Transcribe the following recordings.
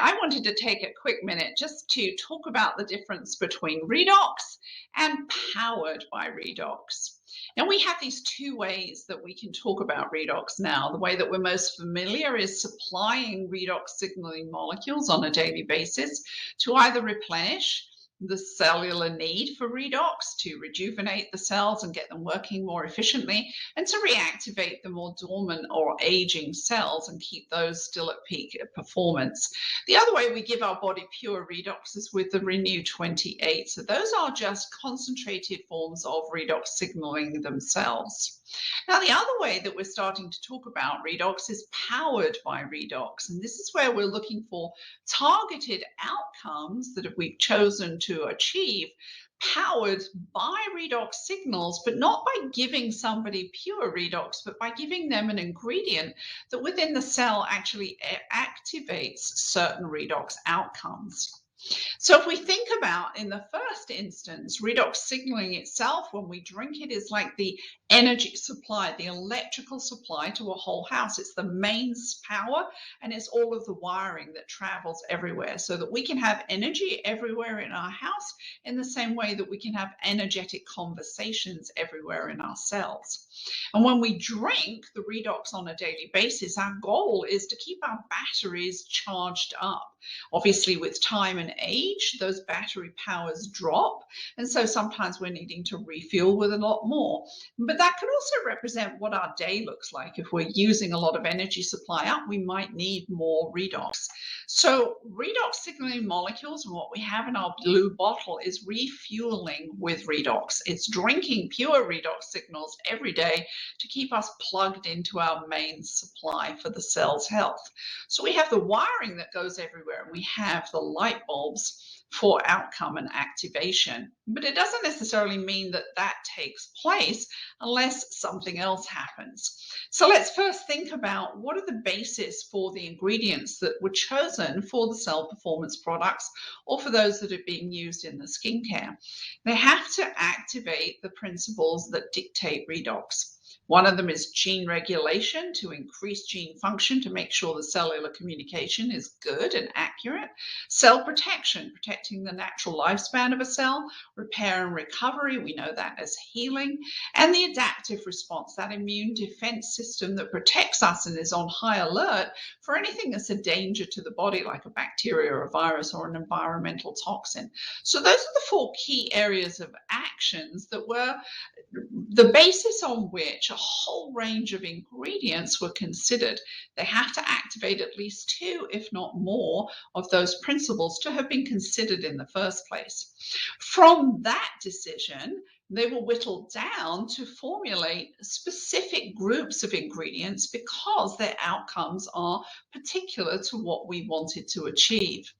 I wanted to take a quick minute just to talk about the difference between redox and powered by redox. Now, we have these two ways that we can talk about redox now. The way that we're most familiar is supplying redox signaling molecules on a daily basis to either replenish the cellular need for redox, to rejuvenate the cells and get them working more efficiently, and to reactivate the more dormant or aging cells and keep those still at peak performance. The other way we give our body pure redox is with the Renew 28. So those are just concentrated forms of redox signaling themselves. Now, the other way that we're starting to talk about redox is powered by redox. And this is where we're looking for targeted outcomes that we've chosen to achieve powered by redox signals, but not by giving somebody pure redox, but by giving them an ingredient that within the cell actually activates certain redox outcomes. So if we think about, in the first instance, redox signaling itself, when we drink it, is like the energy supply, the electrical supply to a whole house. It's the mains power, and it's all of the wiring that travels everywhere so that we can have energy everywhere in our house in the same way that we can have energetic conversations everywhere in our cells. And when we drink the redox on a daily basis, our goal is to keep our batteries charged up. Obviously, with time and age, those battery powers drop, and so sometimes we're needing to refuel with a lot more. But that could also represent what our day looks like. If we're using a lot of energy supply up, we might need more redox. So redox signaling molecules, and what we have in our blue bottle, is refueling with redox. It's drinking pure redox signals every day to keep us plugged into our main supply for the cell's health. So we have the wiring that goes everywhere, and we have the light bulbs for outcome and activation. But it doesn't necessarily mean that that takes place unless something else happens. So let's first think about what are the basis for the ingredients that were chosen for the cell performance products or for those that are being used in the skincare. They have to activate the principles that dictate redox. One of them is gene regulation, to increase gene function to make sure the cellular communication is good and accurate. Cell protection, protecting the natural lifespan of a cell. Repair and recovery, we know that as healing. And the adaptive response, that immune defense system that protects us and is on high alert for anything that's a danger to the body, like a bacteria or a virus or an environmental toxin. So those are the four key areas of actions that were the basis on which a whole range of ingredients were considered. They have to activate at least two, if not more, of those principles to have been considered in the first place. From that decision, they were whittled down to formulate specific groups of ingredients because their outcomes are particular to what we wanted to achieve.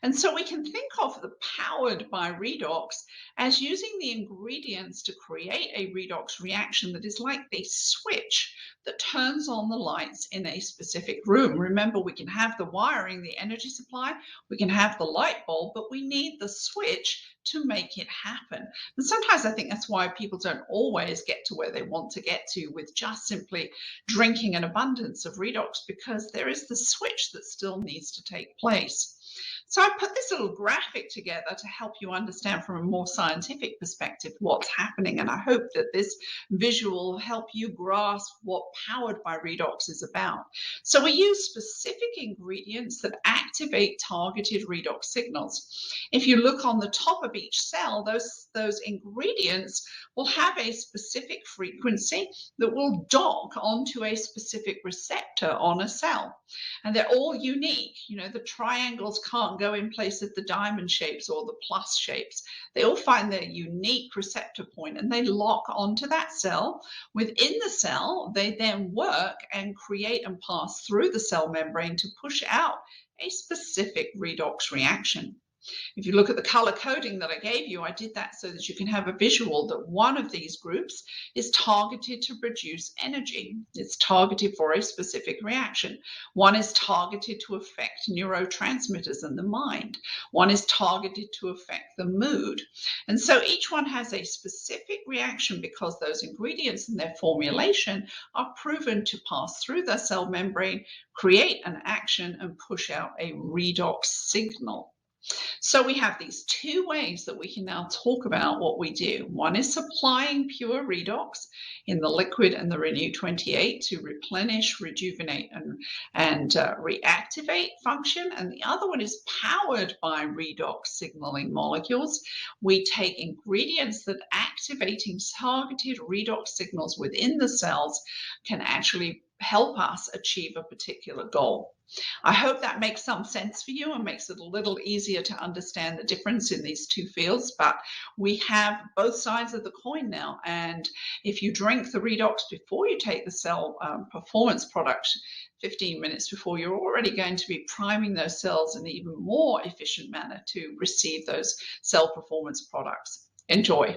And so we can think of the powered by redox as using the ingredients to create a redox reaction that is like a switch that turns on the lights in a specific room. Remember, we can have the wiring, the energy supply, we can have the light bulb, but we need the switch to make it happen. And sometimes I think that's why people don't always get to where they want to get to with just simply drinking an abundance of redox, because there is the switch that still needs to take place. So I put this little graphic together to help you understand from a more scientific perspective what's happening. And I hope that this visual will help you grasp what powered by redox is about. So we use specific ingredients that activate targeted redox signals. If you look on the top of each cell, those ingredients will have a specific frequency that will dock onto a specific receptor on a cell. And they're all unique. You know, the triangles can't go in place of the diamond shapes or the plus shapes. They all find their unique receptor point and they lock onto that cell. Within the cell, they then work and create and pass through the cell membrane to push out a specific redox reaction. If you look at the color coding that I gave you, I did that so that you can have a visual that one of these groups is targeted to produce energy. It's targeted for a specific reaction. One is targeted to affect neurotransmitters in the mind. One is targeted to affect the mood. And so each one has a specific reaction because those ingredients in their formulation are proven to pass through the cell membrane, create an action, and push out a redox signal. So we have these two ways that we can now talk about what we do. One is supplying pure redox in the liquid and the Renew 28 to replenish, rejuvenate, and reactivate function. And the other one is powered by redox signaling molecules. We take ingredients that activating targeted redox signals within the cells can actually help us achieve a particular goal. I hope that makes some sense for you and makes it a little easier to understand the difference in these two fields, but we have both sides of the coin now. And if you drink the redox before you take the cell performance product 15 minutes before, you're already going to be priming those cells in an even more efficient manner to receive those cell performance products. Enjoy.